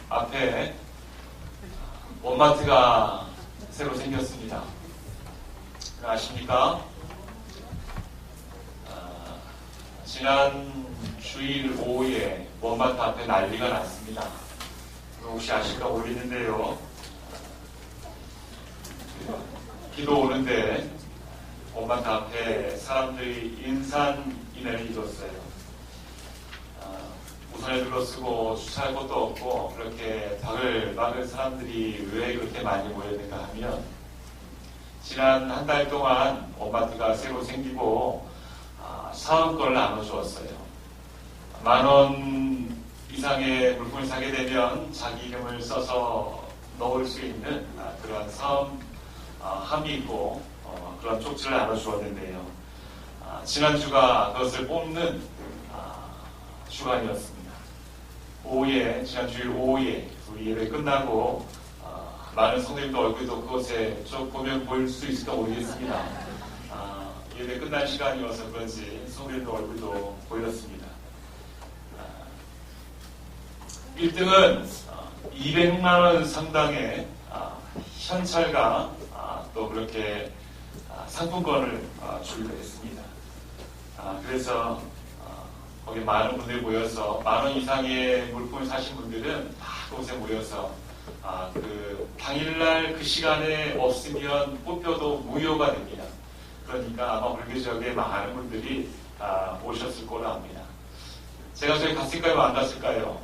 앞에 원마트가 새로 생겼습니다. 아십니까? 지난 주일 오후에 원마트 앞에 난리가 났습니다. 혹시 아실까 모르겠는데요. 비도 오는데 원마트 앞에 사람들이 인산인해를 입었어요. 우산을 둘러쓰고 주차할 곳도 없고 그렇게 바글바글 사람들이 왜 그렇게 많이 모였는가 하면 지난 한 달 동안 원마트가 새로 생기고 사은권을 나눠주었어요. 10,000원 이상의 물품을 사게 되면 자기 이름을 써서 넣을 수 있는 그런 사은함이 있고 그런 쪽지를 나눠주었는데요. 지난주가 그것을 뽑는 주간이었습니다. 지난 주일 오후에 우리 예배 끝나고 많은 성도님들 얼굴도 그곳에 쭉 보면 보일 수 있을까 모르겠습니다. 예배 끝난 시간이어서 그런지 성도님들 얼굴도 보였습니다. 1등은 200만원 상당의 현찰과 또 그렇게 상품권을 주기로 했습니다. 그래서 거기 많은 분들이 모여서 10,000원 이상의 물품을 사신 분들은 다 그곳에 모여서 그 당일날 그 시간에 없으면 뽑혀도 무효가 됩니다. 그러니까 아마 불교 지역에 많은 분들이 오셨을 거라 합니다. 제가 저기 갔을까요? 안 갔을까요?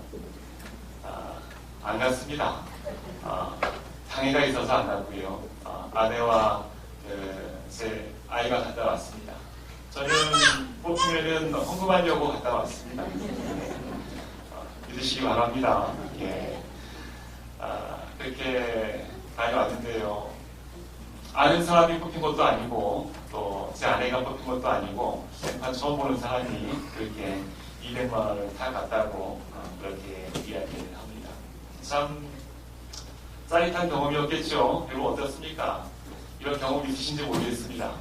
안 갔습니다. 장애가 있어서 안 갔고요. 아내와 제 아이가 갔다 왔습니다. 저는 뽑히면은 헌금하려고 갔다 왔습니다. 믿으시기 바랍니다. 예. 그렇게 다녀왔는데요. 아는 사람이 뽑힌 것도 아니고 또 제 아내가 뽑힌 것도 아니고 생판 처음 보는 사람이 그렇게 200만원을 다 갔다고 그렇게 이야기를 합니다. 참 짜릿한 경험이었겠죠. 여러분 어떻습니까? 이런 경험 있으신지 모르겠습니다.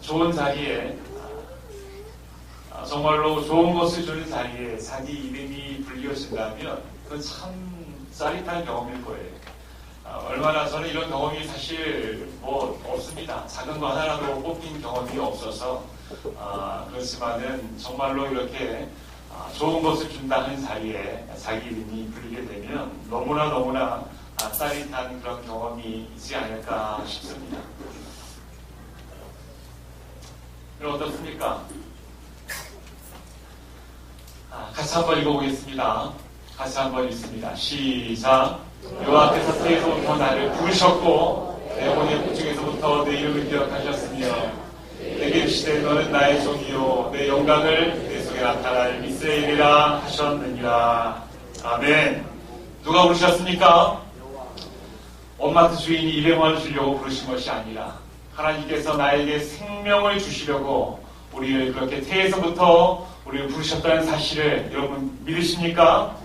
좋은 자리에 정말로 좋은 것을 주는 자리에 자기 이름이 불리어진다면 그건 참 짜릿한 경험일 거예요. 얼마나 저는 이런 경험이 사실 없습니다. 작은 거 하나라도 뽑힌 경험이 없어서 그렇지만은 정말로 이렇게 좋은 것을 준다 하는 자리에 자기 이름이 불리게 되면 너무나 짜릿한 그런 경험이 있지 않을까 싶습니다. 여러분 어떻습니까? 같이 한번 읽어보겠습니다. 같이 한번 읽습니다. 시작. 여호와께서 태에서부터 나를 부르셨고 내 영혼의 궁중에서부터 내 이름을 기억하셨으며 내게 이르시되 너는 나의 종이요 내 영광을 내 속에 나타날 이스라엘이라 하셨느니라. 아멘. 누가 부르셨습니까? 원마트 주인이 200만원 주려고 부르신 것이 아니라 하나님께서 나에게 생명을 주시려고 우리를 그렇게 태에서부터 우리를 부르셨다는 사실을 여러분 믿으십니까?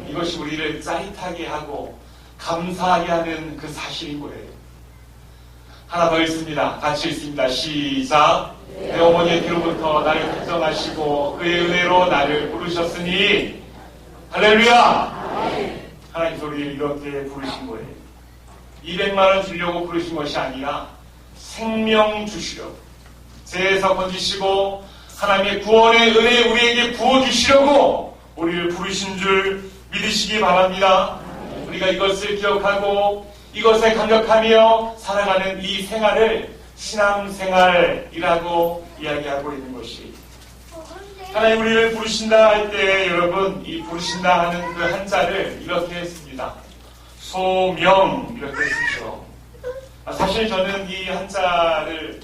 이것이 우리를 짜릿하게 하고 감사하게 하는 그 사실인 거예요. 하나 더 읽습니다. 같이 읽습니다. 시작. 내 어머니의 뒤로부터 나를 걱정하시고 그의 은혜로 나를 부르셨으니 할렐루야! 하나님께서 우리를 이렇게 부르신 거예요. 200만원 주려고 부르신 것이 아니라 생명 주시려고 죄에서 건지시고 하나님의 구원의 은혜 우리에게 부어주시려고 우리를 부르신 줄 믿으시기 바랍니다. 우리가 이것을 기억하고 이것에 감격하며 살아가는 이 생활을 신앙생활이라고 이야기하고 있는 것이 하나님 우리를 부르신다 할 때 여러분 이 부르신다 하는 그 한자를 이렇게 했습니다. 소명 이렇게 쓰죠. 사실 저는 이 한자를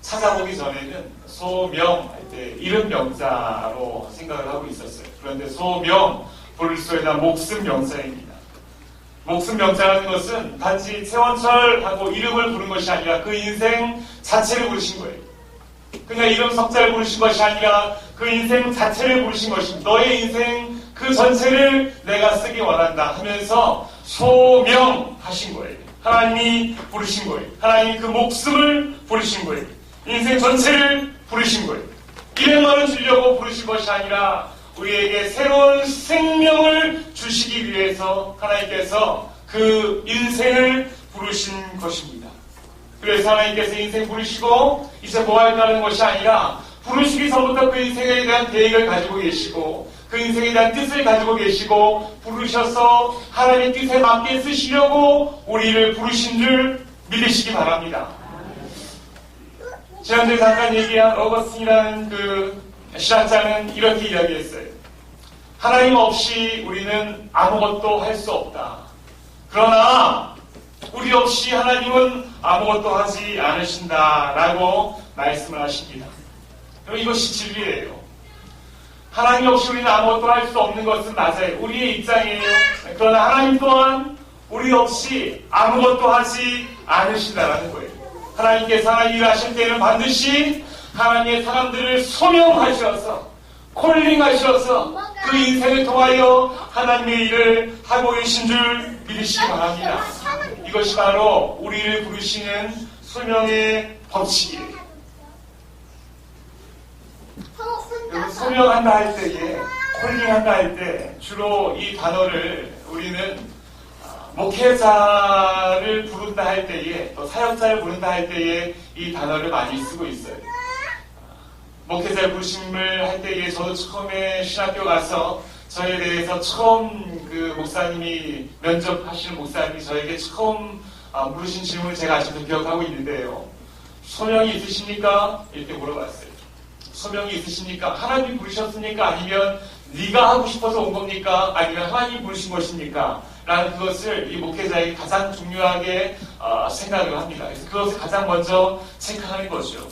찾아보기 전에는 소명 할 때 이름 명사로 생각을 하고 있었어요. 그런데 소명 불소에다 목숨 명사입니다. 목숨 명사라는 것은 단지 최원철하고 이름을 부른 것이 아니라 그 인생 자체를 부르신 거예요. 그냥 이름 석자를 부르신 것이 아니라 그 인생 자체를 부르신 것입니다. 너의 인생 그 전체를 내가 쓰기 원한다 하면서 소명하신 거예요. 하나님이 부르신 거예요. 하나님이 그 목숨을 부르신 거예요. 인생 전체를 부르신 거예요. 200만원 주려고 부르신 것이 아니라 우리에게 새로운 생명을 주시기 위해서 하나님께서 그 인생을 부르신 것입니다. 그래서 하나님께서 인생 부르시고 이제 뭐 할까 하는 것이 아니라 부르시기 전부터 그 인생에 대한 계획을 가지고 계시고 그 인생에 대한 뜻을 가지고 계시고 부르셔서 하나님의 뜻에 맞게 쓰시려고 우리를 부르신 줄 믿으시기 바랍니다. 지난주에 잠깐 얘기한 어거스틴이라는 그 신학자는 이렇게 이야기했어요. 하나님 없이 우리는 아무것도 할 수 없다. 그러나 우리 없이 하나님은 아무것도 하지 않으신다라고 말씀을 하십니다. 이것이 진리예요. 하나님 없이 우리는 아무것도 할 수 없는 것은 맞아요. 우리의 입장이에요. 그러나 하나님 또한 우리 없이 아무것도 하지 않으신다라는 거예요. 하나님께서 하나님 일하실 때는 반드시 하나님의 사람들을 소명하셔서 콜링하셔서 그 인생을 통하여 하나님의 일을 하고 계신 줄 믿으시기 바랍니다. 이것이 바로 우리를 부르시는 소명의 법칙이에요. 소명한다 할 때에, 콜링한다 할 때 주로 이 단어를 우리는 목회자를 부른다 할 때에, 또 사역자를 부른다 할 때에 이 단어를 많이 쓰고 있어요. 목회자를 부르심을 할 때에 저도 처음에 신학교 가서 저에 대해서 처음 그 목사님이 면접하시는 목사님이 저에게 처음 물으신 질문을 제가 아직도 기억하고 있는데요. 소명이 있으십니까? 이렇게 물어봤어요. 소명이 있으십니까? 하나님이 부르셨습니까? 아니면 네가 하고 싶어서 온 겁니까? 아니면 하나님이 부르신 것입니까? 라는 그것을 이 목회자에게 가장 중요하게 생각을 합니다. 그래서 그것을 가장 먼저 체크하는 거죠.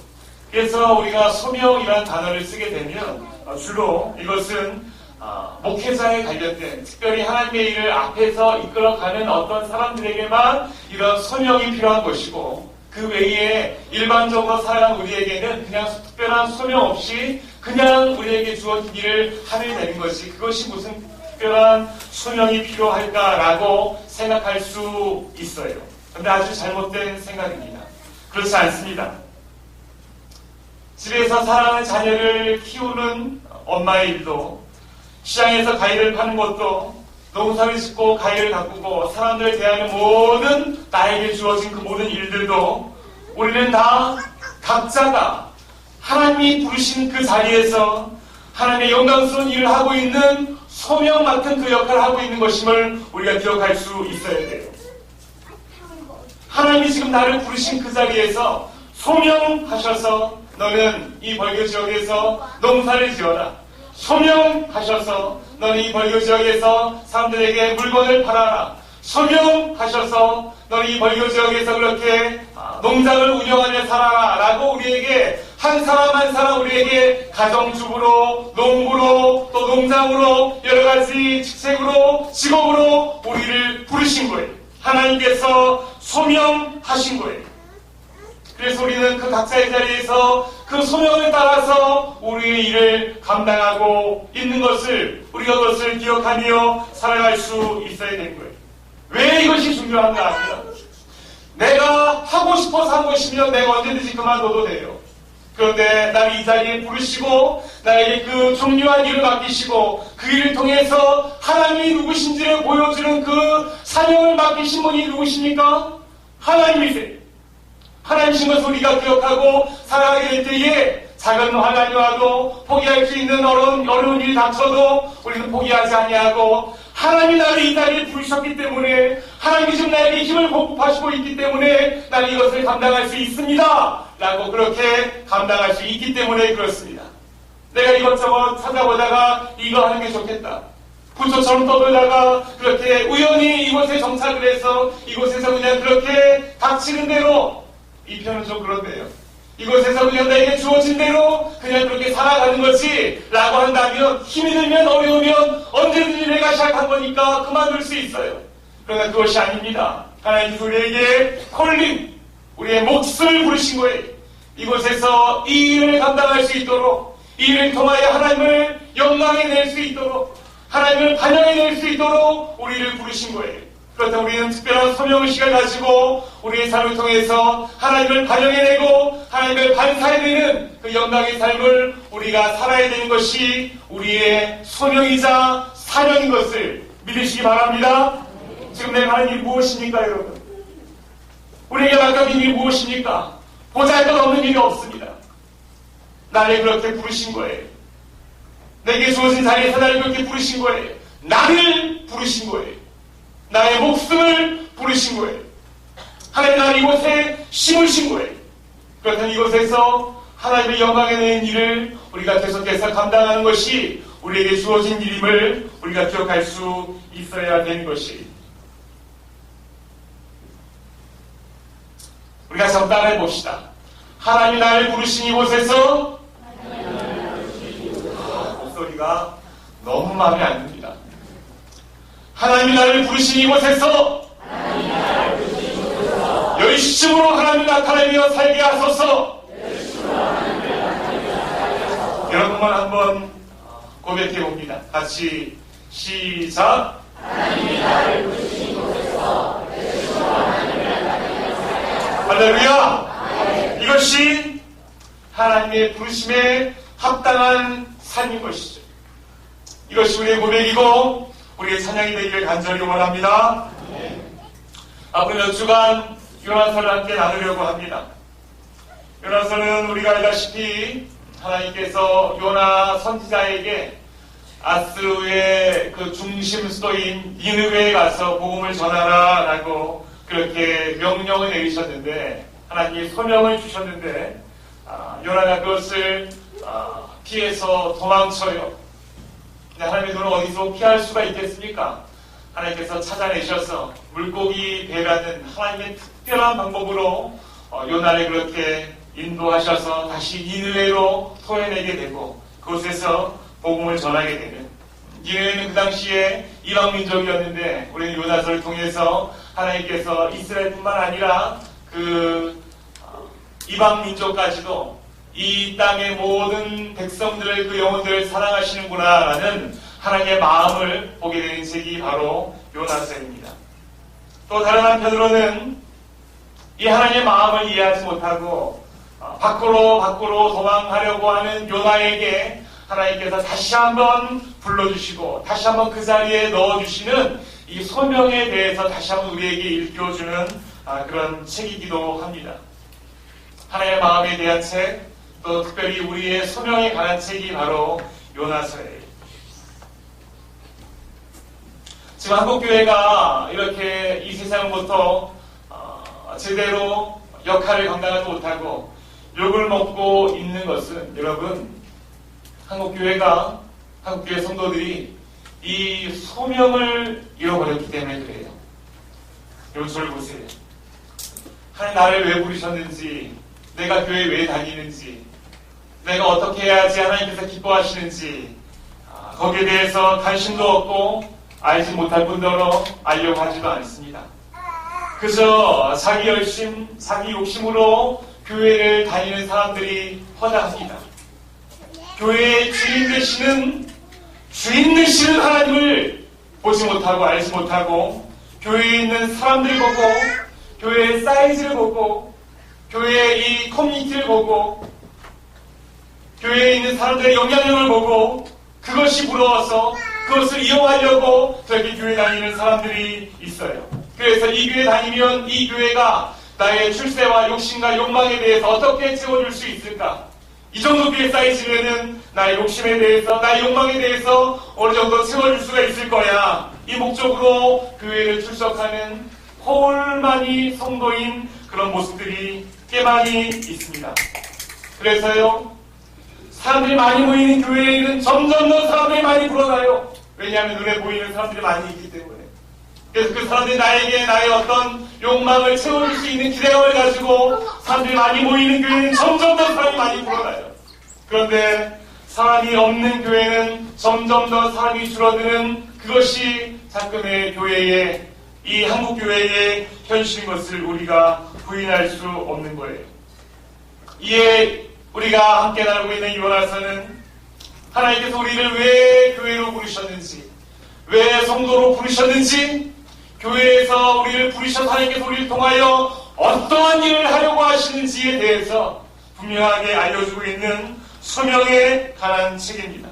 그래서 우리가 소명이라는 단어를 쓰게 되면 주로 이것은 목회자에 관련된 특별히 하나님의 일을 앞에서 이끌어가는 어떤 사람들에게만 이런 소명이 필요한 것이고 그 외에 일반적으로 살아가는 우리에게는 그냥 특별한 소명 없이 그냥 우리에게 주어진 일을 하면 되는 것이 그것이 무슨 특별한 소명이 필요할까라고 생각할 수 있어요. 그런데 아주 잘못된 생각입니다. 그렇지 않습니다. 집에서 사랑하는 자녀를 키우는 엄마의 일도 시장에서 과일을 파는 것도 농사를 짓고 과일을 가꾸고 사람들을 대하는 모든 나에게 주어진 그 모든 일들도 우리는 다 각자가 하나님이 부르신 그 자리에서 하나님의 영광스러운 일을 하고 있는 소명 같은 그 역할을 하고 있는 것임을 우리가 기억할 수 있어야 돼요. 하나님이 지금 나를 부르신 그 자리에서 소명하셔서 너는 이 벌교 지역에서 농사를 지어라. 소명하셔서 너는 이 벌교 지역에서 사람들에게 물건을 팔아라. 소명하셔서 너는 이 벌교 지역에서 그렇게 농장을 운영하며 살아라 라고 우리에게 한 사람 한 사람 우리에게 가정주부로 농부로 또 농장으로 여러가지 직책으로 직업으로 우리를 부르신 거예요. 하나님께서 소명하신 거예요. 그래서 우리는 그 각자의 자리에서 그 소명을 따라서 우리의 일을 감당하고 있는 것을 우리가 그것을 기억하며 살아갈 수 있어야 되는 거예요. 왜 이것이 중요한가 하면 내가 하고 싶어서 한 것이면 내가 언제든지 그만둬도 돼요. 그런데 나를 이 자리에 부르시고 나에게 그 중요한 일을 맡기시고 그 일을 통해서 하나님이 누구신지를 보여주는 그 사명을 맡기신 분이 누구십니까? 하나님이세요. 하나님이신 것을 우리가 기억하고 살아가게 될 때에 작은 환난이 와도 포기할 수 있는 어려운 일이 닥쳐도 우리는 포기하지 아니하고 하나님이 나를 이 자리에 부르셨기 때문에 하나님이 지금 나에게 힘을 공급하시고 있기 때문에 나는 이것을 감당할 수 있습니다 라고 그렇게 감당할 수 있기 때문에 그렇습니다. 내가 이것저것 찾아보다가 이거 하는 게 좋겠다. 부처처럼 떠돌다가 그렇게 우연히 이곳에 정착을 해서 이곳에서 그냥 그렇게 닥치는 대로 이 편은 좀 그런데요. 이곳에서 그냥 나에게 주어진 대로 그냥 그렇게 살아가는 거지 라고 한다면 힘이 들면 어려우면 언제든지 내가 시작한 거니까 그만둘 수 있어요. 그러나 그것이 아닙니다. 하나님께서 우리에게 콜링, 우리의 몫을 부르신 거예요. 이곳에서 이 일을 감당할 수 있도록 이 일을 통하여 하나님을 영광에 낼 수 있도록 하나님을 반영해 낼 수 있도록 우리를 부르신 거예요. 그렇다면 우리는 특별한 소명의식을 가지고 우리의 삶을 통해서 하나님을 반영해내고 하나님을 반사해내는 그 영광의 삶을 우리가 살아야 되는 것이 우리의 소명이자 사명인 것을 믿으시기 바랍니다. 지금 내가 하는 일이 무엇입니까, 여러분? 우리에게 맡겨진 일이 무엇입니까? 보잘것없는 일이 없습니다. 나를 그렇게 부르신 거예요. 내게 주어진 자리에서 나를 그렇게 부르신 거예요. 나를 부르신 거예요. 나의 목숨을 부르신 거예요. 하나님 나를 이곳에 심으신 거예요. 그렇다면 이곳에서 하나님의 영광에 대한 일을 우리가 계속해서 감당하는 것이 우리에게 주어진 일임을 우리가 기억할 수 있어야 되는 것이, 우리가 한번 따라해 봅시다. 하나님이 나를 부르신 이곳에서, 목소리가 너무 마음에 안 듭니다. 하나님이 나를 부르신 이곳에서 열심으로 하나님 나타내며 살게 하소서. 여러분만 한번 고백해 봅니다. 같이 시작. 하나님이 나를 부르신 이곳에서 열심으로 하나님을 나타내며 살게 하소서. 할렐루야. 이것이 하나님의 부르심에 합당한 삶인 것이죠. 이것이 우리의 고백이고 우리의 찬양이 되기를 간절히 원합니다. 앞으로 몇 주간 요나서를 함께 나누려고 합니다. 요나서는 우리가 알다시피 하나님께서 요나 선지자에게 아스의 그 중심 수도인 니느웨에 가서 복음을 전하라 라고 그렇게 명령을 내리셨는데, 하나님이 소명을 주셨는데 요나가 그것을 피해서 도망쳐요. 근데 하나님의 눈은 어디서 피할 수가 있겠습니까? 하나님께서 찾아내셔서 물고기 배라는 하나님의 특별한 방법으로 요나를 그렇게 인도하셔서 다시 니느웨로 토해내게 되고 그곳에서 복음을 전하게 되는, 니느웨는 그 당시에 이방 민족이었는데 우리는 요나서를 통해서 하나님께서 이스라엘뿐만 아니라 그 이방 민족까지도 이 땅의 모든 백성들을, 그 영혼들을 사랑하시는구나 라는 하나님의 마음을 보게 되는 책이 바로 요나서입니다. 또 다른 한편으로는 이 하나님의 마음을 이해하지 못하고 밖으로 도망하려고 하는 요나에게 하나님께서 다시 한번 불러주시고 다시 한번 그 자리에 넣어주시는 이 소명에 대해서 다시 한번 우리에게 일깨워주는 그런 책이기도 합니다. 하나님의 마음에 대한 책, 또 특별히 우리의 소명에 관한 책이 바로 요나서예요. 지금 한국교회가 이렇게 이 세상부터 제대로 역할을 감당하지 못하고 욕을 먹고 있는 것은, 여러분, 한국교회 성도들이 이 소명을 잃어버렸기 때문에 그래요. 여러분 저를 보세요. 하나님 나를 왜 부르셨는지, 내가 교회에 왜 다니는지, 내가 어떻게 해야지 하나님께서 기뻐하시는지 거기에 대해서 관심도 없고 알지 못할 뿐더러 알려고 하지도 않습니다. 그저 자기 열심, 자기 욕심으로 교회를 다니는 사람들이 허다합니다. 교회의 주인 되시는 하나님을 보지 못하고 알지 못하고 교회에 있는 사람들 보고, 교회의 사이즈를 보고, 교회의 이 커뮤니티를 보고, 교회에 있는 사람들의 영향력을 보고 그것이 부러워서 그것을 이용하려고 저렇게 교회 다니는 사람들이 있어요. 그래서 이 교회 다니면 이 교회가 나의 출세와 욕심과 욕망에 대해서 어떻게 채워줄 수 있을까? 이 정도 교회 사이즈면은 나의 욕심에 대해서, 나의 욕망에 대해서 어느 정도 채워줄 수가 있을 거야. 이 목적으로 교회를 출석하는 홀만이 성도인 그런 모습들이 꽤 많이 있습니다. 그래서요, 사람들이 많이 모이는 교회에는 점점 더 사람들이 많이 불어나요. 왜냐하면 눈에 보이는 사람들이 많이 있기 때문에. 그래서 그 사람들이 나에게 나의 어떤 욕망을 채워줄 수 있는 기대감을 가지고 사람들이 많이 모이는 교회는 점점 더 사람이 많이 불어나요. 그런데 사람이 없는 교회는 점점 더 사람이 줄어드는, 그것이 자금의 교회의, 이 한국교회의 현실인 것을 우리가 부인할 수 없는 거예요. 이에 우리가 함께 나누고 있는 요나서는 하나님께서 우리를 왜 교회로 부르셨는지, 왜 성도로 부르셨는지, 교회에서 우리를 부르셔서 하나님께서 우리를 통하여 어떠한 일을 하려고 하시는지에 대해서 분명하게 알려주고 있는 소명에 관한 책입니다.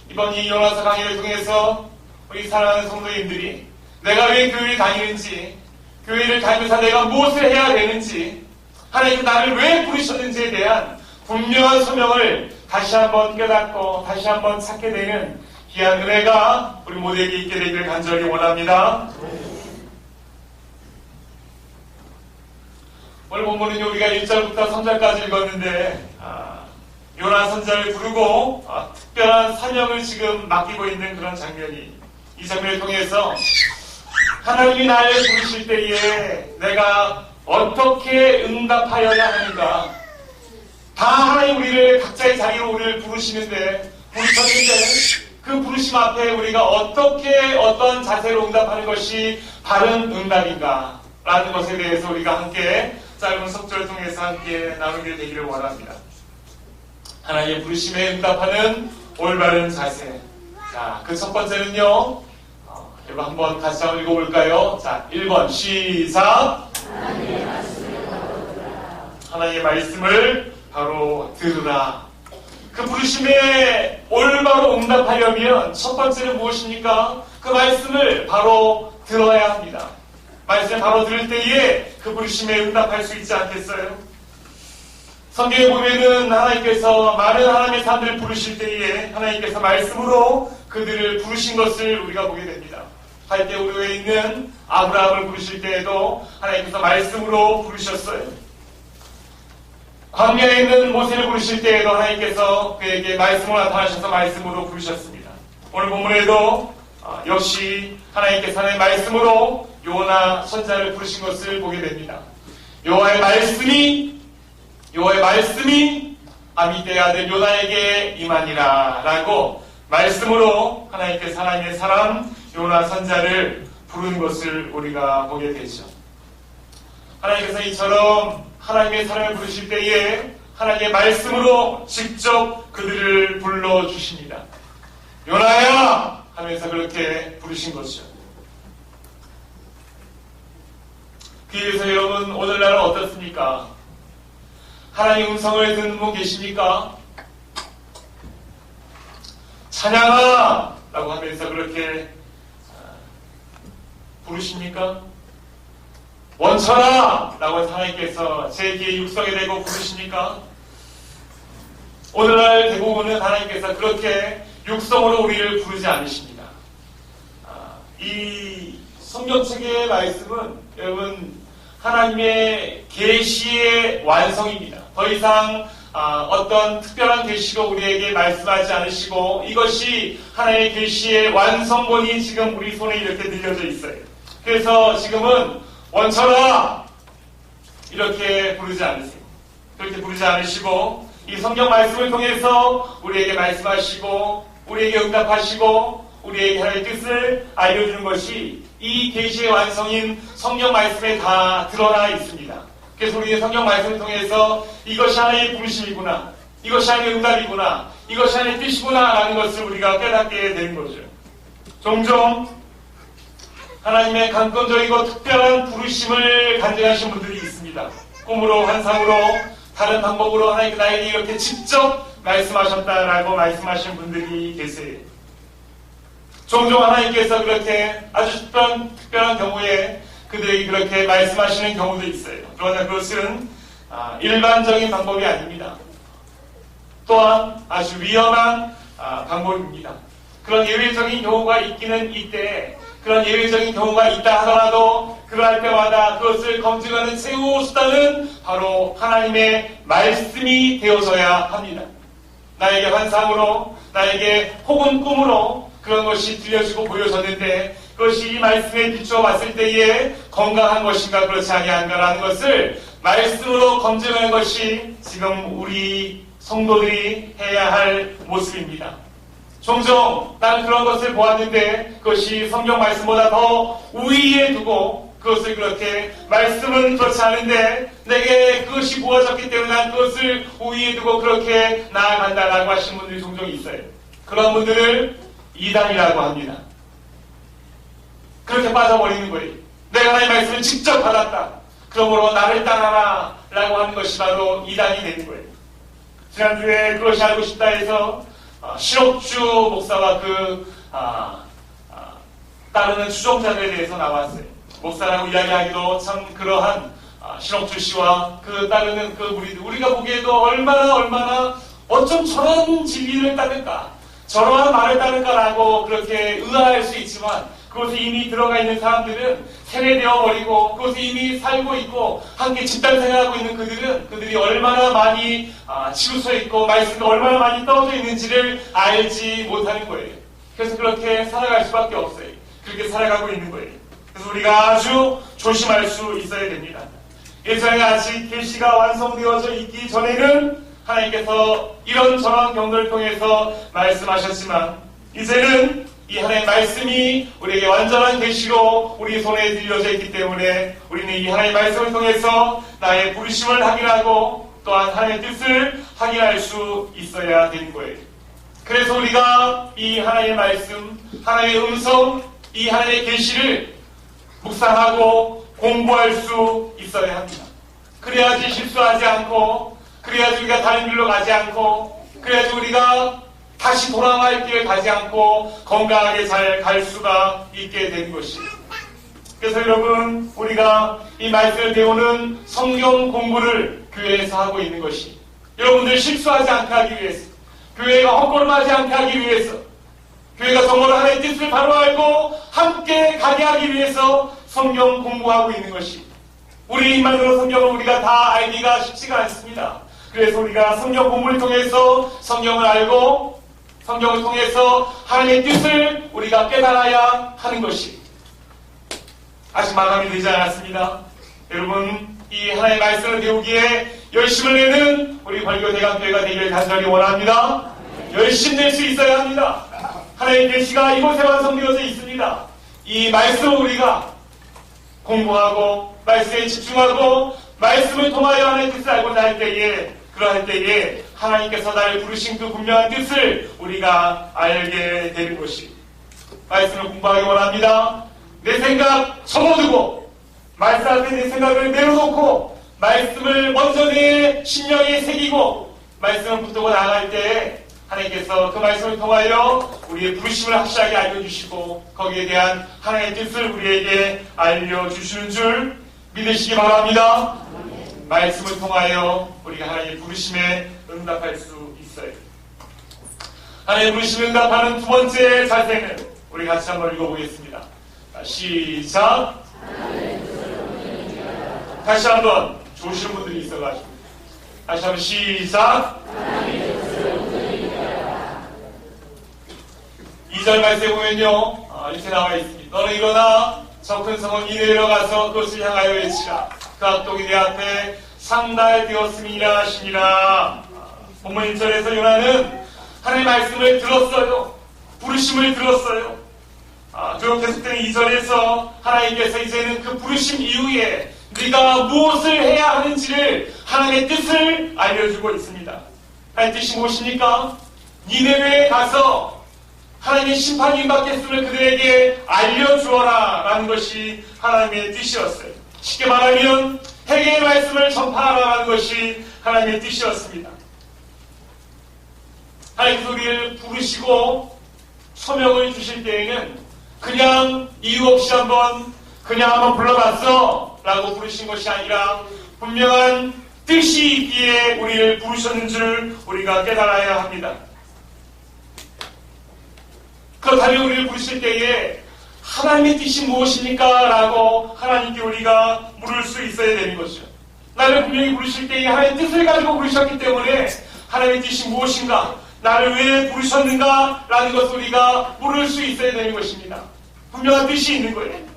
이번 이 요나서 강의를 통해서 우리 사랑하는 성도님들이 내가 왜 교회를 다니는지, 교회를 다니면서 내가 무엇을 해야 되는지, 하나님께서 나를 왜 부르셨는지에 대한 분명한 소명을 다시 한번 깨닫고 다시 한번 찾게 되는 귀한 은혜가 우리 모두에게 있게 되기를 간절히 원합니다. 오늘 본문은 우리가 1절부터 3절까지 읽었는데 요나 선자를 부르고 특별한 사명을 지금 맡기고 있는 그런 장면이, 이 장면을 통해서 하나님이 나를 부르실 때에 내가 어떻게 응답하여야 하는가, 다 하나님 우리를 각자의 자리로 우리를 부르시는데, 부르셨는데 그 부르심 앞에 우리가 어떻게 어떤 자세로 응답하는 것이 바른 응답인가 라는 것에 대해서 우리가 함께 짧은 석절을 통해서 함께 나누게 되기를 원합니다. 하나님의 부르심에 응답하는 올바른 자세. 자, 그 첫 번째는요, 여러분 한번 같이 한번 읽어볼까요? 자, 1번 시작. 하나님의 말씀을 바로 들으라. 그 부르심에 올바로 응답하려면 첫 번째는 무엇입니까? 그 말씀을 바로 들어야 합니다. 말씀을 바로 들을 때에 그 부르심에 응답할 수 있지 않겠어요? 성경에 보면은 하나님께서 많은 하나님의 사람들을 부르실 때에 하나님께서 말씀으로 그들을 부르신 것을 우리가 보게 됩니다. 갈대 우르에 있는 아브라함을 부르실 때에도 하나님께서 말씀으로 부르셨어요. 광야에 있는 모세를 부르실 때에도 하나님께서 그에게 말씀으로 나타나셔서 말씀으로 부르셨습니다. 오늘 본문에도 역시 하나님께서 하나님의 말씀으로 요나 선자를 부르신 것을 보게 됩니다. 여호와의 말씀이 아미떼의 아들 요나에게 임하니라 라고 말씀으로 하나님께서 하나님의 사람 요나 선자를 부른 것을 우리가 보게 되죠. 하나님께서 이처럼 하나님의 사람을 부르실 때에 하나님의 말씀으로 직접 그들을 불러주십니다. 요나야 하면서 그렇게 부르신 것이죠. 그래서 여러분 오늘날은 어떻습니까? 하나님의 음성을 듣는 분 계십니까? 찬양아! 라고 하면서 그렇게 부르십니까? 원천아! 라고 하나님께서 제 귀에 육성이 되고 부르십니까? 오늘날 대부분은 하나님께서 그렇게 육성으로 우리를 부르지 않으십니다. 이 성경책의 말씀은 여러분 하나님의 계시의 완성입니다. 더 이상 어떤 특별한 계시로 우리에게 말씀하지 않으시고 이것이 하나님의 계시의 완성본이 지금 우리 손에 이렇게 들려져 있어요. 그래서 지금은 원천아 이렇게 부르지 않으세요. 그렇게 부르지 않으시고 이 성경 말씀을 통해서 우리에게 말씀하시고 우리에게 응답하시고 우리에게 하나님의 뜻을 알려주는 것이 이 계시의 완성인 성경 말씀에 다 드러나 있습니다. 그래서 우리의 성경 말씀을 통해서 이것이 하나님의 부르심이구나, 이것이 하나님의 응답이구나, 이것이 하나님의 뜻이구나 라는 것을 우리가 깨닫게 되는 거죠. 종종 하나님의 강권적이고 특별한 부르심을 간증하신 분들이 있습니다. 꿈으로, 환상으로, 다른 방법으로 하나님께 나에게 이렇게 직접 말씀하셨다라고 말씀하신 분들이 계세요. 종종 하나님께서 그렇게 아주 특별한 경우에 그들에게 그렇게 말씀하시는 경우도 있어요. 그러나 그것은 일반적인 방법이 아닙니다. 또한 아주 위험한 방법입니다. 그런 예외적인 경우가 있기는 있대 그런 예외적인 경우가 있다 하더라도 그러할 때마다 그것을 검증하는 최후 수단은 바로 하나님의 말씀이 되어져야 합니다. 나에게 환상으로, 나에게 혹은 꿈으로 그런 것이 들려지고 보여졌는데 그것이 이 말씀에 비추어 봤을 때에 건강한 것인가 그렇지 아니한가라는 것을 말씀으로 검증하는 것이 지금 우리 성도들이 해야 할 모습입니다. 종종 나는 그런 것을 보았는데 그것이 성경 말씀보다 더 우위에 두고 그것을 그렇게 말씀은 그렇지 않은데 내게 그것이 부어졌기 때문에 난 그것을 우위에 두고 그렇게 나아간다라고 하신 분들이 종종 있어요. 그런 분들을 이단이라고 합니다. 그렇게 빠져버리는 거예요. 내가 하나님의 말씀을 직접 받았다. 그러므로 나를 따라라 라고 하는 것이 바로 이단이 되는 거예요. 지난주에 그것이 알고 싶다 해서 신옥주 목사와 따르는 추종자들에 대해서 나왔어요. 목사라고 이야기하기도 참 그러한 신옥주 씨와 따르는 무리들, 우리가 보기에도 얼마나 어쩜 저런 진리를 따를까, 저러한 말을 따를까라고 그렇게 의아할 수 있지만, 그곳에 이미 들어가 있는 사람들은 세뇌되어 버리고 그곳에 이미 살고 있고 함께 집단생활하고 있는 그들이 얼마나 많이 치우쳐 있고 말씀이 얼마나 많이 떨어져 있는지를 알지 못하는 거예요. 그래서 그렇게 살아갈 수밖에 없어요. 그렇게 살아가고 있는 거예요. 그래서 우리가 아주 조심할 수 있어야 됩니다. 예전에 아직 계시가 완성되어져 있기 전에는 하나님께서 이런저런 경로를 통해서 말씀하셨지만, 이제는 이 하나님의 말씀이 우리에게 완전한 계시로 우리 손에 들려져 있기 때문에 우리는 이 하나님의 말씀을 통해서 나의 부르심을 확인하고 또한 하나님의 뜻을 확인할 수 있어야 되는 거예요. 그래서 우리가 이 하나님의 말씀, 하나님의 음성, 이 하나님의 계시를 묵상하고 공부할 수 있어야 합니다. 그래야지 실수하지 않고, 그래야지 우리가 다른 길로 가지 않고, 그래야지 우리가 다시 돌아갈 길을 가지 않고 건강하게 잘 갈 수가 있게 되는 것이에요. 그래서 여러분, 우리가 이 말씀을 배우는 성경 공부를 교회에서 하고 있는 것이, 여러분들 실수하지 않게 하기 위해서, 교회가 헛걸음하지 않게 하기 위해서, 교회가 정말 하나님의 뜻을 바로 알고 함께 가게 하기 위해서 성경 공부하고 있는 것이, 우리 입만으로 성경을 우리가 다 알기가 쉽지가 않습니다. 그래서 우리가 성경 공부를 통해서 성경을 알고 성경을 통해서 하나님의 뜻을 우리가 깨달아야 하는 것이, 아직 마감이 되지 않았습니다. 여러분, 이 하나님의 말씀을 배우기에 열심을 내는 우리 벌교 대강교회가 되기를 간절히 원합니다. 열심 낼 수 있어야 합니다. 하나님의 계시가 이곳에 완성되어져 있습니다. 이 말씀을 우리가 공부하고 말씀에 집중하고 말씀을 통하여 하나님의 뜻을 알고자 할 때에, 그러할 때에 하나님께서 나를 부르신 그 분명한 뜻을 우리가 알게 되는 것이, 말씀을 공부하기 원합니다. 내 생각 접어두고 말씀 앞에 내 생각을 내려놓고 말씀을 먼저 내 심령에 새기고 말씀을 붙들고 나아갈 때에 하나님께서 그 말씀을 통하여 우리의 부르심을 확실하게 알려주시고 거기에 대한 하나님의 뜻을 우리에게 알려주시는 줄 믿으시기 바랍니다. 말씀을 통하여 우리가 하나님의 부르심에 응답할 수 있어요. 하나님의 부르심에 응답하는 두 번째 자세는 우리 같이 한번 읽어보겠습니다. 시작. 다시 한번 좋으시는 분들이 있어가지고 다시 한번 시작. 2절 말씀에 보면요, 이렇게 나와 있습니다. 너는 일어나 저 큰 성은 이내로 가서 그것을 향하여 외치라. 그 악독이 내 앞에 상달되었음이라 하시니라. 본문 1절에서 요나는 하나님의 말씀을 들었어요. 부르심을 들었어요. 쭉 계속되는 2절에서 하나님께서 이제는 그 부르심 이후에 네가 무엇을 해야 하는지를 하나님의 뜻을 알려주고 있습니다. 하나님의 뜻이 무엇입니까? 니네웨에 가서 하나님의 심판이 임박했음을 그들에게 알려주어라 라는 것이 하나님의 뜻이었어요. 쉽게 말하면 회개의 말씀을 전파하라는 것이 하나님의 뜻이었습니다. 하나님께서 우리를 부르시고 소명을 주실 때에는 그냥 이유 없이 그냥 한번 불러봤어 라고 부르신 것이 아니라 분명한 뜻이 있기에 우리를 부르셨는 줄 우리가 깨달아야 합니다. 그렇다면 우리를 부르실 때에 하나님의 뜻이 무엇입니까? 라고 하나님께 우리가 물을 수 있어야 되는 것이죠. 나를 분명히 부르실 때에 하나님의 뜻을 가지고 부르셨기 때문에 하나님의 뜻이 무엇인가? 나를 왜 부르셨는가? 라는 것을 우리가 물을 수 있어야 되는 것입니다. 분명한 뜻이 있는 거예요.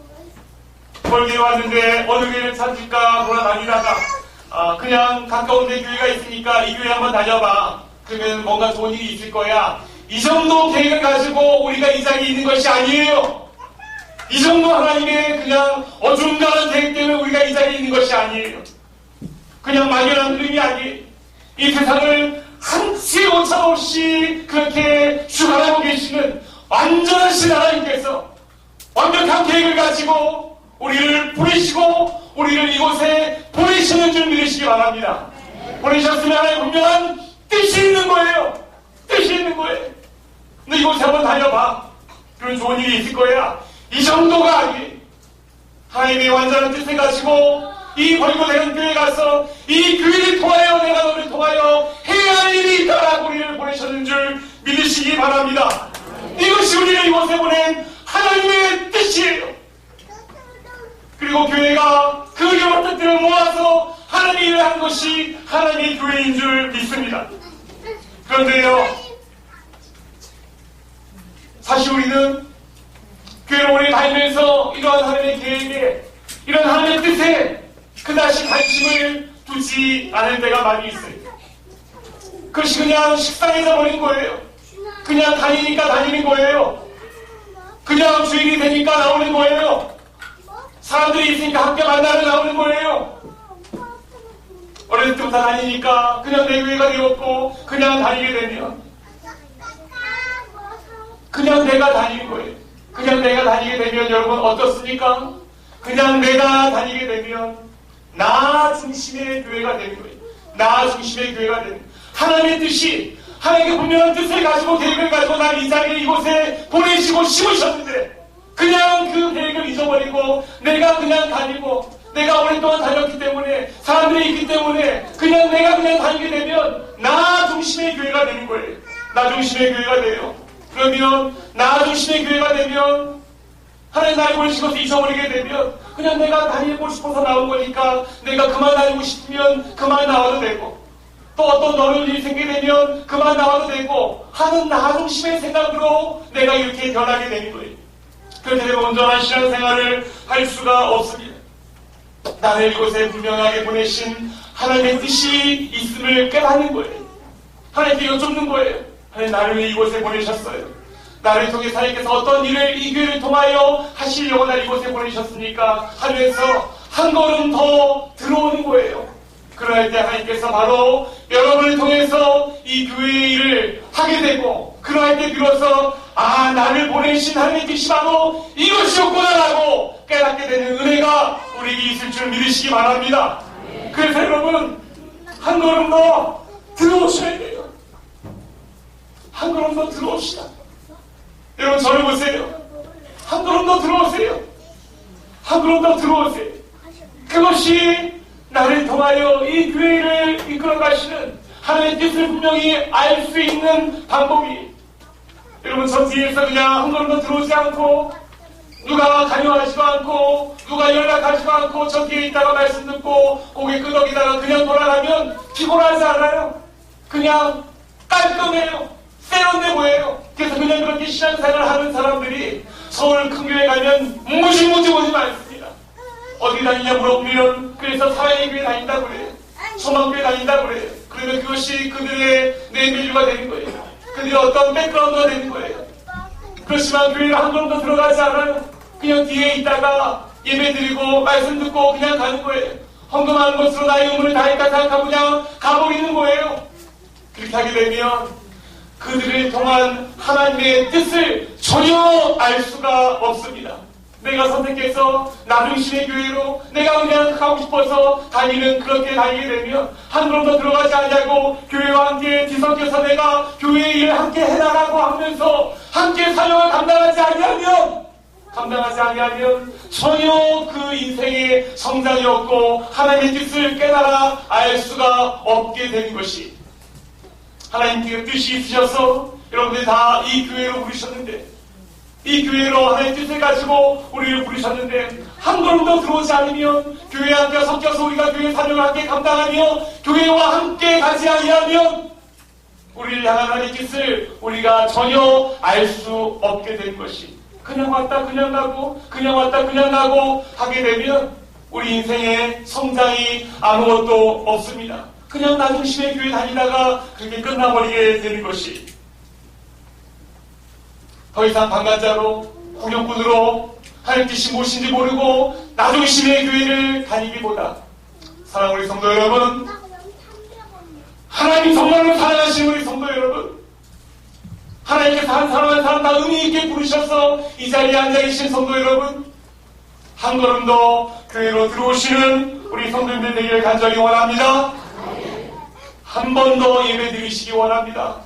벌교에 왔는데 어느 교회를 찾을까 돌아다니다가 그냥 가까운 데 교회가 있으니까 이 교회 한번 다녀봐. 그러면 뭔가 좋은 일이 있을 거야. 이 정도 계획을 가지고 우리가 이 자리에 있는 것이 아니에요. 이 정도 하나님의 그냥 어중간한 계획 때문에 우리가 이 자리에 있는 것이 아니에요. 그냥 막연한 흐름이 아니에요. 이 세상을 한치 오차 없이 그렇게 주관하고 계시는 완전하신 하나님께서 완벽한 계획을 가지고 우리를 부르시고 우리를 이곳에 보내시는 줄 믿으시기 바랍니다. 보내셨으면 하나의 분명한 뜻이 있는 거예요. 뜻이 있는 거예요. 너 이곳에 한번 다녀봐. 그런 좋은 일이 있을 거야. 이 정도가 아니에요. 하나님의 완전한 뜻을 가지고 이 버리고 되는 교회에 가서 이 교회를 통하여 내가 너를 통하여 해야 할 일이 있다라고 우리를 보내셨는 줄 믿으시기 바랍니다. 이것이 우리를 이곳에 보낸 하나님의 뜻이에요. 그리고 교회가 그 여러 뜻들을 모아서 하나님의 일을 한 것이 하나님의 교회인 줄 믿습니다. 그런데요, 사실 우리는 교회를 오래 다니면서 이러한 하나님의 계획에, 이런 하나님의 뜻에 그다지 관심을 두지 않을 때가 많이 있어요. 그것이 그냥 식상해져 버린 거예요. 그냥 다니니까 다니는 거예요. 그냥 주인이 되니까 나오는 거예요. 사람들이 있으니까 함께 만나러 나오는 거예요. 어렸을 때부터 다니니까 그냥 내 교회가 되었고 그냥 다니게 되면 그냥 내가 다니는 거예요. 그냥 내가 다니게 되면 여러분 어떻습니까? 그냥 내가 다니게 되면 나 중심의 교회가 되는 거예요. 나 중심의 교회가 되는 거예요. 하나님의 뜻이, 하나님의 분명한 뜻을 가지고 계획을 가지고 날 이 자리에 이곳에 보내시고 심으셨는데 그냥 그 계획을 잊어버리고 내가 그냥 다니고 내가 오랫동안 다녔기 때문에 사람들이 있기 때문에 그냥 내가 그냥 다니게 되면 나 중심의 교회가 되는 거예요. 나 중심의 교회가 돼요. 그러면 나 중심의 교회가 되면 하나님 나를 보내신 것을 잊어버리게 되면 그냥 내가 다니고 싶어서 나온 거니까 내가 그만 다니고 싶으면 그만 나와도 되고 또 어떤 어려운 일이 생기게 되면 그만 나와도 되고 하는 나 중심의 생각으로 내가 이렇게 변하게 되는 거예요. 그래서 내가 온전한 신앙생활을 할 수가 없습니다. 나를 이곳에 분명하게 보내신 하나님의 뜻이 있음을 깨닫는 거예요. 하나님께 여쭙는 거예요. 하나님 나를 왜 이곳에 보내셨어요? 나를 통해서 하나님께서 어떤 일을 이 교회를 통하여 하시려고 나를 이곳에 보내셨습니까? 하면서 한 걸음 더 들어오는 거예요. 그럴 때 하나님께서 바로 여러분을 통해서 이 교회의 일을 하게 되고 그럴 때 비로소 아 나를 보내신 하나님의 뜻이 바로 이것이었구나라고 깨닫게 되는 은혜가 우리에게 있을 줄 믿으시기 바랍니다. 그래서 여러분 한 걸음 더 들어오셔야 돼요. 한 걸음 더 들어옵시다. 여러분 저를 보세요. 한 걸음 더 들어오세요. 한 걸음 더 들어오세요. 그것이 나를 통하여 이 교회를 이끌어 가시는 하나님의 뜻을 분명히 알 수 있는 방법이 여러분 저 뒤에서 그냥 한 걸음 더 들어오지 않고 누가 관여하지도 않고 누가 연락하지도 않고 저 뒤에 있다가 말씀 듣고 고개 끄덕이다가 그냥 돌아가면 피곤하지 않아요? 그냥 깔끔해요. 세련돼 보여요. 그래서 그냥 그렇게 신앙생활을 하는 사람들이 서울 큰 교회 가면 무지무지 많습니다. 어디 다니냐 물어보면 그래서 사랑의 교회 다닌다 그래요. 소망교회 다닌다 그래요. 그러면 그것이 그들의 내면류가 되는 거예요. 그들의 어떤 백그라운드가 되는 거예요. 그렇지만 교회를 한 걸음 더 들어가지 않아요. 그냥 뒤에 있다가 예배 드리고 말씀 듣고 그냥 가는 거예요. 헌금하는 것으로 나의 의무를 다했다 생각하고 그냥 가버리는 거예요. 그렇게 하게 되면 그들을 통한 하나님의 뜻을 전혀 알 수가 없습니다. 내가 선택해서 나 중심의 교회로 내가 그냥 가고 싶어서 그렇게 다니게 되면 한 걸음 더 들어가지 않냐고 교회와 함께 뒤섞여서 내가 교회의 일을 함께 해나가고 하면서 함께 사역을 감당하지 아니하면 전혀 그 인생의 성장이 없고 하나님의 뜻을 깨달아 알 수가 없게 되는 것이 하나님께 뜻이 있으셔서 여러분들이 다 이 교회로 부르셨는데 이 교회로 하나님의 뜻을 가지고 우리를 부르셨는데 한 걸음 더 들어오지 않으면 교회와 함께 섞여서 우리가 교회 사역을 함께 감당하며 교회와 함께 가지 아니하면 우리를 향한 하나님의 뜻을 우리가 전혀 알 수 없게 된 것이 그냥 왔다 그냥 가고 그냥 왔다 그냥 가고 하게 되면 우리 인생의 성장이 아무것도 없습니다. 그냥 나 중심의 교회 다니다가 그렇게 끝나버리게 되는 것이 더 이상 방관자로 구경꾼으로 하나님 뜻이 무엇인지 모르고 나 중심의 교회를 다니기보다 사랑하는 우리 성도 여러분 하나님이 정말로 사랑하시는 우리 성도 여러분 하나님께서 한 사람 한 사람 다 의미 있게 부르셔서 이 자리에 앉아 계신 성도 여러분, 한 걸음 더 교회로 들어오시는 우리 성도님들 되기를 간절히 원합니다. 한 번 더 예배 드리시기 원합니다.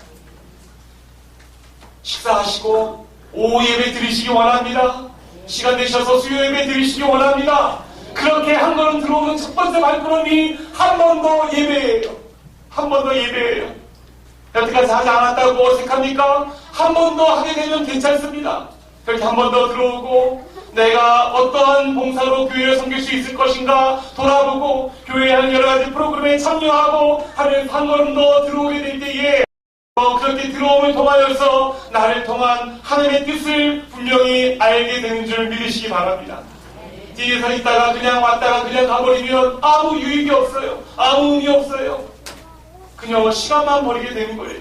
식사하시고 오후 예배 드리시기 원합니다. 시간 되셔서 수요 예배 드리시기 원합니다. 그렇게 한 걸음 들어오는 첫 번째 발걸음이 한 번 더 예배예요. 한 번 더 예배예요. 여태까지 하지 않았다고 어색합니까? 한 번 더 하게 되면 괜찮습니다. 그렇게 한 번 더 들어오고 내가 어떠한 봉사로 교회를 섬길 수 있을 것인가 돌아보고 교회에 하는 여러 가지 프로그램에 참여하고 하면 한 걸음 더 들어오게 될 때에 그렇게 들어옴을 통하여서 나를 통한 하나님의 뜻을 분명히 알게 되는 줄 믿으시기 바랍니다. 뒤에서 있다가 그냥 왔다가 그냥 가버리면 아무 유익이 없어요. 아무 의미 없어요. 그냥 시간만 버리게 되는 거예요.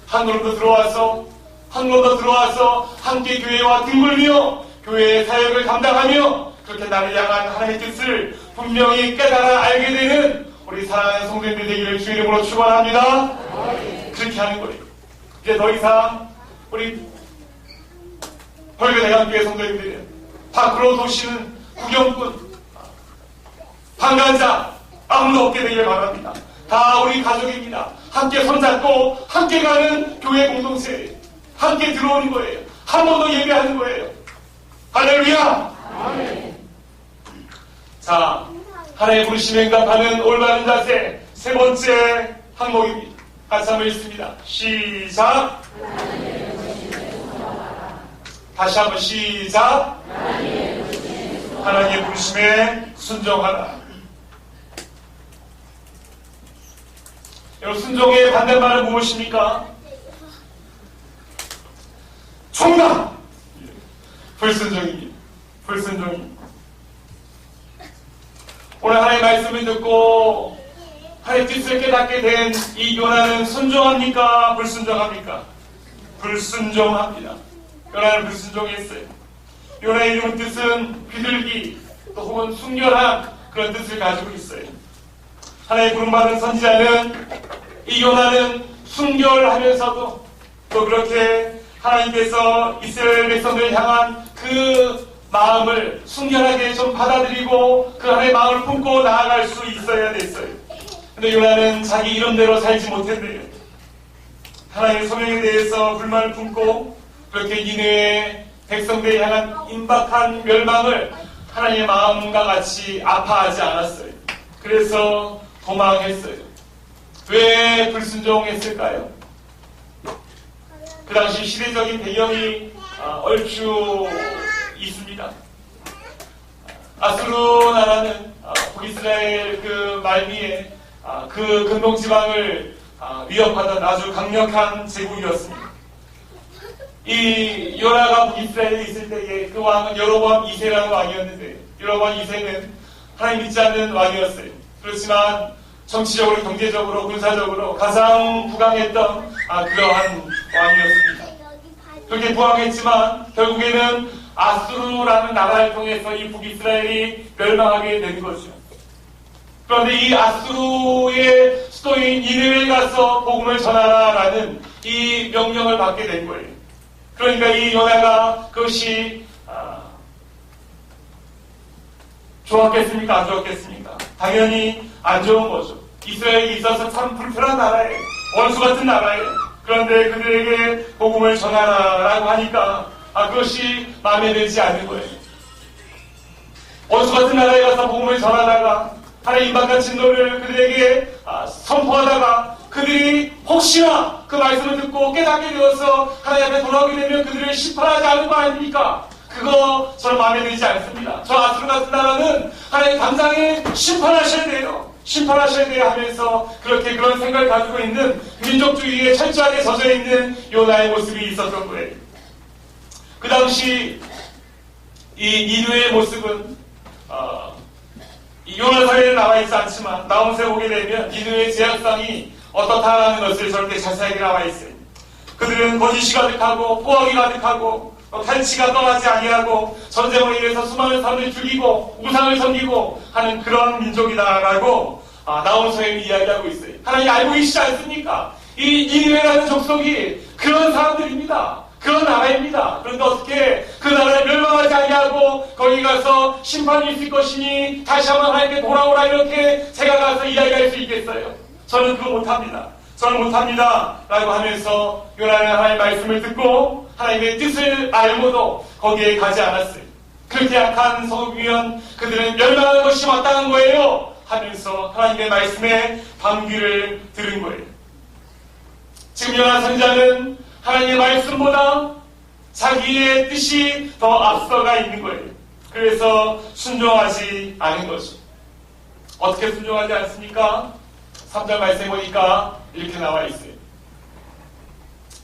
한 걸음 더 들어와서 함께 교회와 뒹굴며 교회의 사역을 감당하며 그렇게 나를 향한 하나님의 뜻을 분명히 깨달아 알게 되는 우리 사랑하는 성도님들 되기를 주의 이름으로 축원합니다. 그렇게 하는 거예요. 이제 더 이상 우리 벌교대감교회 성도님들은 밖으로 도시는 구경꾼, 방관자 아무도 없게 되기를 바랍니다. 다 우리 가족입니다. 함께 손잡고 함께 가는 교회 공동체예요. 함께 들어오는 거예요. 한 번 더 예배하는 거예요. 할렐루야! 아멘. 자, 하나님의 부르심에 응답하는 올바른 자세 세 번째 항목입니다. 같이 한번 읽습니다. 시작! 다시 한번 시작! 하나님의 부르심에 순종하라. 여러분, 순종의 반대말은 무엇입니까? 정답! 불순종입니다. 불순종입니다. 오늘 하나님의 말씀을 듣고 하나님의 뜻을 깨닫게 된 이 요나는 순종합니까? 불순종합니까? 불순종합니다. 요나는 불순종했어요. 요나의 이름 뜻은 비둘기 또 혹은 순결한 그런 뜻을 가지고 있어요. 하나님의 부름받은 선지자는 이 요나는 순결하면서도 또 그렇게 하나님께서 이스라엘 백성들을 향한 그 마음을 순결하게 좀 받아들이고 그 안에 마음을 품고 나아갈 수 있어야 됐어요. 근데 요나는 자기 이름대로 살지 못했네요. 하나님의 소명에 대해서 불만을 품고 그렇게 니느웨 백성들을 향한 임박한 멸망을 하나님의 마음과 같이 아파하지 않았어요. 그래서 도망했어요. 왜 불순종했을까요? 그 당시 시대적인 배경이 얼추 있습니다. 아수르 나라는 북이스라엘 그 말미에 그 근동지방을 위협하던 아주 강력한 제국이었습니다. 이 요나가 북이스라엘에 있을 때에 그 왕은 여로보암 2세라는 왕이었는데 여로보암 2세는 하나님 믿지 않는 왕이었어요. 그렇지만 정치적으로, 경제적으로, 군사적으로 가장 부강했던 그러한 왕이었습니다. 그렇게 부강했지만 결국에는 아수르라는 나라를 통해서 이 북이스라엘이 멸망하게 되는 거죠. 그런데 이 아수르의 수도인 니느웨에 가서 복음을 전하라라는 이 명령을 받게 된 거예요. 그러니까 이 요나가 그것이 좋았겠습니까? 안 좋았겠습니까? 당연히 안 좋은 거죠. 이스라엘에 있어서 참 불편한 나라예요. 원수 같은 나라예요. 그런데 그들에게 복음을 전하라라고 하니까 그것이 마음에 들지 않는 거예요. 원수 같은 나라에 가서 복음을 전하다가 하나님 임박한 진노를 그들에게 선포하다가 그들이 혹시나 그 말씀을 듣고 깨닫게 되어서 하나님 앞에 돌아오게 되면 그들을 심판하지 않은 거 아닙니까? 그거 저는 마음에 들지 않습니다. 저 아수르 같은 나라는 하나님 당장에 심판하셔야 돼요. 심판하셔야 돼요 하면서 그렇게 그런 생각을 가지고 있는 민족주의에 철저하게 젖어 있는 요나의 모습이 있었던 거예요. 그 당시 이 니느웨의 모습은 이 요나서에는 나와 있지 않지만 나온세 보게 되면 니느웨의 제약상이 어떻다라는 것을 절대 자세하게 나와 있어요. 그들은 거짓이 가득하고 포악이 가득하고 탈취가 떠나지 아니하고 전쟁으로 인해서 수많은 사람을 죽이고 우상을 섬기고 하는 그런 민족이다라고 나온서에 이야기하고 있어요. 하나님 알고 계시지 않습니까? 이 니느웨라는 족속이 그런 사람들입니다. 그런 나라입니다. 그런데 어떻게 그 나라를 멸망하지 아니하고 거기 가서 심판이 있을 것이니 다시 한번 하나님께 돌아오라 이렇게 제가 가서 이야기할 수 있겠어요? 저는 그거 못합니다. 저는 못합니다. 라고 하면서 요나는 하나님의 말씀을 듣고 하나님의 뜻을 알고도 거기에 가지 않았어요. 그렇게 약한 서기관 그들은 멸망하는 것이 마땅한 거예요 하면서 하나님의 말씀에 방귀를 들은 거예요. 지금 요나 선지자는 하나님의 말씀보다 자기의 뜻이 더 앞서가 있는 거예요. 그래서 순종하지 않은 거죠. 어떻게 순종하지 않습니까? 3절 말씀해 보니까 이렇게 나와 있어요.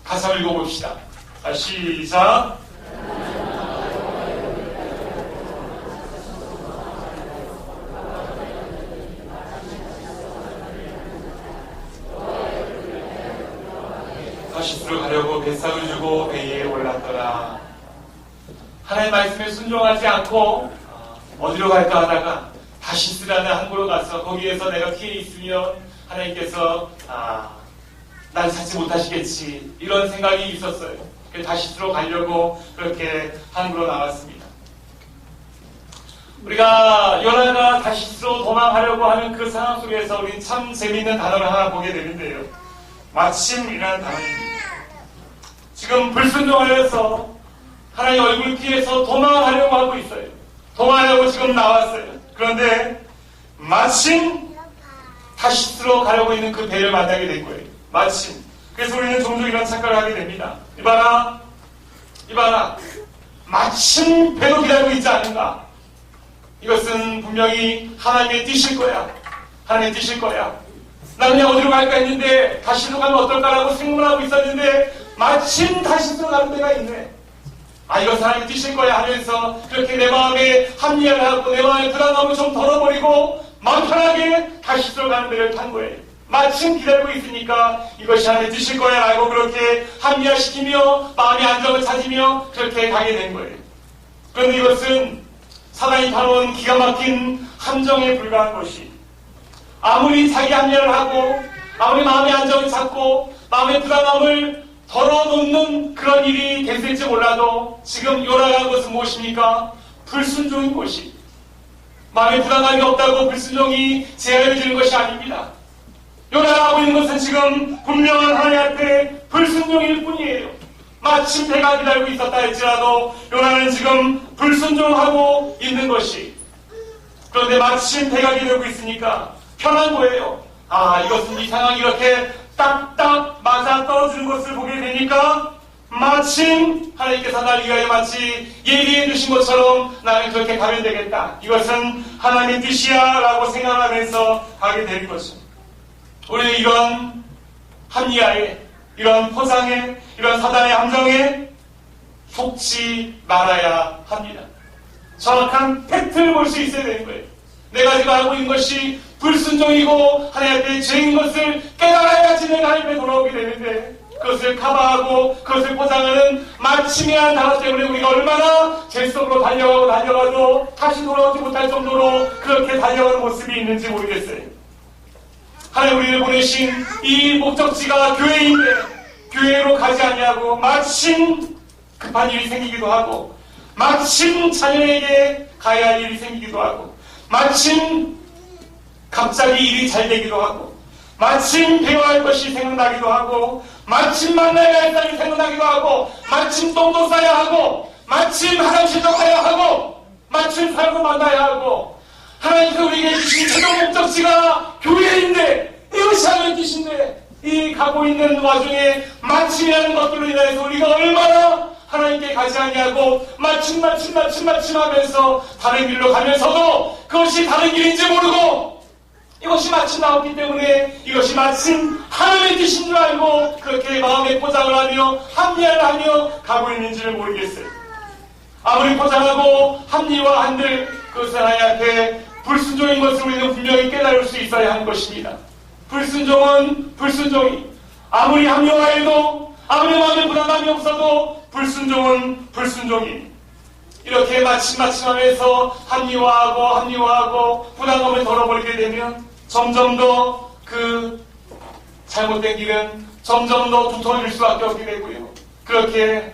같이 한번 읽어봅시다. 자, 시작. 다시스로 가려고 뱃삭을 주고 배에 올랐더라. 하나님의 말씀에 순종하지 않고 어디로 갈까 하다가 다시스라는 항구로 가서 거기에서 내가 피해 있으면 하나님께서 날 찾지 못하시겠지 이런 생각이 있었어요. 그래서 다시스로 가려고 그렇게 항구로 나왔습니다. 우리가 요나가 다시스로 도망가려고 하는 그 상황 속에서 우리는 참 재미있는 단어를 하나 보게 되는데요. 마침이라는 단어입니다. 지금 불순종하여서 하나님 얼굴 피해서 도망하려고 하고 있어요. 도망하려고 지금 나왔어요. 그런데 마침 다시스로 가려고 있는 그 배를 만나게 된 거예요. 마침. 그래서 우리는 종종 이런 착각을 하게 됩니다. 이봐라. 마침 배도 기다리고 있지 않은가. 이것은 분명히 하나님의 뜻일 거야. 하나님의 뜻일 거야. 나 그냥 어디로 갈까 했는데 다시스로 가면 어떨까라고 생각을 하고 있었는데 마침 다시스로 가는 데가 있네. 이건 하나님의 뜻일 거야 하면서 그렇게 내 마음에 합리화를 하고 내 마음에 불안함을 좀 덜어버리고 마음 편하게 다시스로 가는 데를 탄 거예요. 마침 기다리고 있으니까 이것이 하나님의 뜻일 거야 라고 그렇게 합리화시키며 마음의 안정을 찾으며 그렇게 가게 된 거예요. 그런데 이것은 사단이 다뤄온 기가 막힌 함정에 불과한 것이 아무리 자기 합리화를 하고 아무리 마음의 안정을 찾고 마음의 불안함을 덜어놓는 그런 일이 됐을지 몰라도 지금 요나가 한 것은 무엇입니까? 불순종인 것이 마음에 불안함이 없다고 불순종이 제한을 주는 것이 아닙니다. 요나가 하고 있는 것은 지금 분명한 하나님 앞에 불순종일 뿐이에요. 마침 배가 기다리고 있었다 할지라도 요나는 지금 불순종하고 있는 것이 그런데 마침 배가 기다리고 있으니까 편한 거예요. 이것은 이 상황이 이렇게 딱딱 맞아 떨어지는 것을 보게 되니까 마침 하나님께서 날 위하여 마치 예비해 주신 것처럼 나는 그렇게 가면 되겠다. 이것은 하나님의 뜻이야 라고 생각하면서 가게 되는 거죠. 우리는 이런 합리화에 이런 포장에 이런 사단의 함정에 속지 말아야 합니다. 정확한 팩트를 볼 수 있어야 되는 거예요. 내가 지금 하고 있는 것이 불순종이고 하나님 앞에 죄인 것을 깨달아야지 내가 하나님 앞에 돌아오게 되는데 그것을 커버하고 그것을 포장하는 마침이라는 단어 때문에 우리가 얼마나 죄 속으로 달려가도 다시 돌아오지 못할 정도로 그렇게 달려가는 모습이 있는지 모르겠어요. 하나님 우리를 보내신 이 목적지가 교회인데 교회로 가지 아니하고 마침 급한 일이 생기기도 하고 마침 자녀에게 가야 할 일이 생기기도 하고 마침 갑자기 일이 잘 되기도 하고 마침 배워야 할 것이 생각나기도 하고 마침 만나야 할 사람이 생각나기도 하고 마침 똥도 싸야 하고 마침 화장실도 가야 하고 마침 사람도 만나야 하고 하나님께서 우리에게 주신 최종 목적지가 교회인데 이것이 하나님의 뜻인데 이 가고 있는 와중에 마침이라는 것들로 인해서 우리가 얼마나 하나님께 가지 아니하고 마침 하면서 다른 길로 가면서도 그것이 다른 길인지 모르고 이것이 마침 나왔기 때문에 이것이 마침 하나님의 뜻인 줄 알고 그렇게 마음에 포장을 하며 합리화를 하며 가고 있는지를 모르겠어요. 아무리 포장하고 합리화한들 그것은 하나님 앞에 불순종인 것을 우리는 분명히 깨달을 수 있어야 하는 것입니다. 불순종은 불순종이 아무리 합리화해도 아무리 마음에 불안함이 없어도 불순종은 불순종이 이렇게 마침하면서 합리화하고 불안함을 덜어버리게 되면 점점 더 그 잘못된 길은 점점 더 두터워질 수밖에 없게 되고요. 그렇게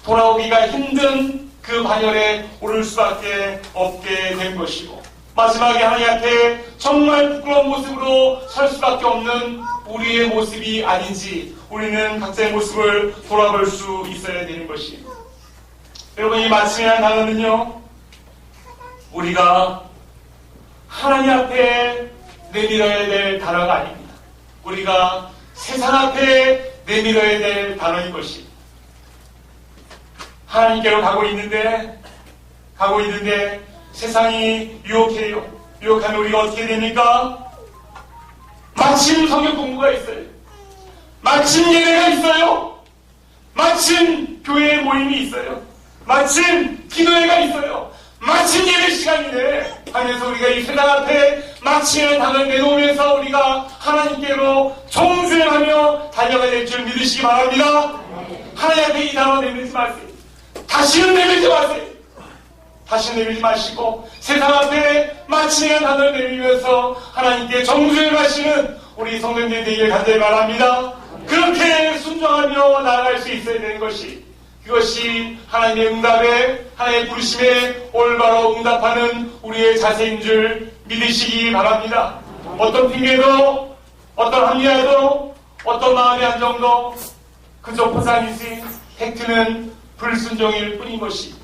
돌아오기가 힘든 그 반열에 오를 수밖에 없게 된 것이고, 마지막에 하나님 앞에 정말 부끄러운 모습으로 설 수밖에 없는 우리의 모습이 아닌지 우리는 각자의 모습을 돌아볼 수 있어야 되는 것이에요. 여러분, 이 마침이라는 단어는요, 우리가 하나님 앞에 내밀어야 될 단어가 아닙니다. 우리가 세상 앞에 내밀어야 될 단어인 것입니다. 하나님께로 가고 있는데 세상이 유혹해요. 유혹하면 우리가 어떻게 됩니까? 마침 성경 공부가 있어요. 마침 예배가 있어요. 마침 교회 모임이 있어요. 마침 기도회가 있어요. 마침 예배 시간이네 하면서 우리가 이 세상 앞에 마침의 단어를 내놓으면서 우리가 하나님께로 정수행하며 달려가야 될 줄 믿으시기 바랍니다. 하나님 앞에 이 단어 내밀지 마세요. 다시는 내밀지 마세요. 다시 내밀지 마시고 세상 앞에 마침의 단어를 내밀면서 하나님께 정수행하시는 우리 성도님들 되기를 간절히 바랍니다. 그렇게 순종하며 나아갈 수 있어야 되는 것이, 그것이 하나님의 응답에, 하나님의 부르심에 올바로 응답하는 우리의 자세인 줄 믿으시기 바랍니다. 어떤 핑계도, 어떤 합리화도, 어떤 마음의 안정도 그저 포장이지 팩트는 불순종일 뿐인 것이,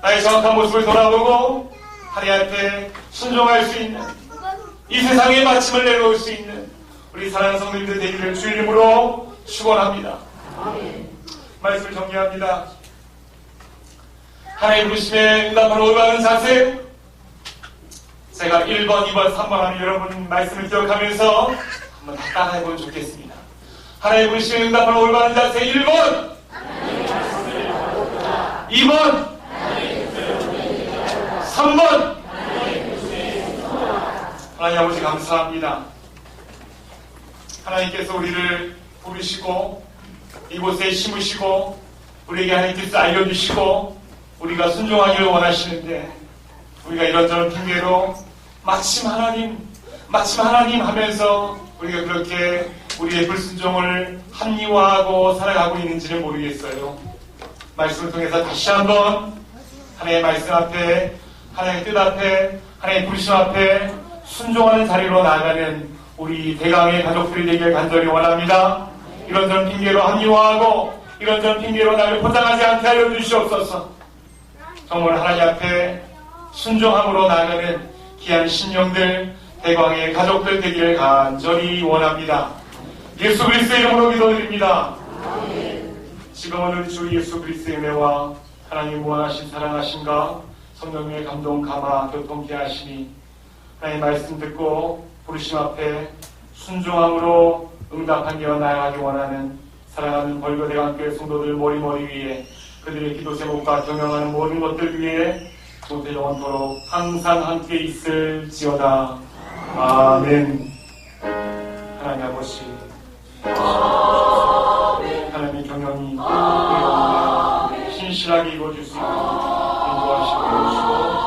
나의 정확한 모습을 돌아보고 하나님 앞에 순종할 수 있는, 이 세상에 마침을 내놓을 수 있는 우리 사랑하는 성도님들 되기를 주 이름으로 축원합니다. 말씀을 정리합니다. 하나님의 부르심에 응답하는 올바른 자세, 제가 1번, 2번, 3번 하는 여러분 말씀을 기억하면서 한번 다 따라해보면 좋겠습니다. 하나님의 부르심에 응답하는 올바른 자세 1번, 2번, 3번. 하나님 아버지 감사합니다. 하나님께서 우리를 부르시고 이곳에 심으시고 우리에게 하나님 뜻을 알려주시고 우리가 순종하기를 원하시는데, 우리가 이런저런 핑계로 마침 하나님 하면서 우리가 그렇게 우리의 불순종을 합리화하고 살아가고 있는지는 모르겠어요. 말씀을 통해서 다시 한번 하나님의 말씀 앞에, 하나님의 뜻 앞에, 하나님의 부르심 앞에 순종하는 자리로 나아가는 우리 대강의 가족들이 되길 간절히 원합니다. 이런저런 핑계로 합리화하고 이런저런 핑계로 나를 포장하지 않게 하여 주시옵소서. 정말 하나님 앞에 순종함으로 나아가는 귀한 신령들, 대광의 가족들 되기를 간절히 원합니다. 예수 그리스도의 이름으로 기도드립니다. 지금은 우리 주 예수 그리스도의 은혜와 하나님 무한하신 사랑하심과 성령의 감동 감화 교통케 하시니 하나님 말씀 듣고 부르심 앞에 순종함으로 응답하며 나아가기 원하는 사랑하는 벌거대왕교회 성도들 머리머리 위에, 그들의 기도 제목과 경영하는 모든 것들 위에 도대 영원토록 항상 함께 있을지어다. 아멘. 하나님 아버지, 하나님의 경영이 신실하게 이루어질 수 있도록 인도하시고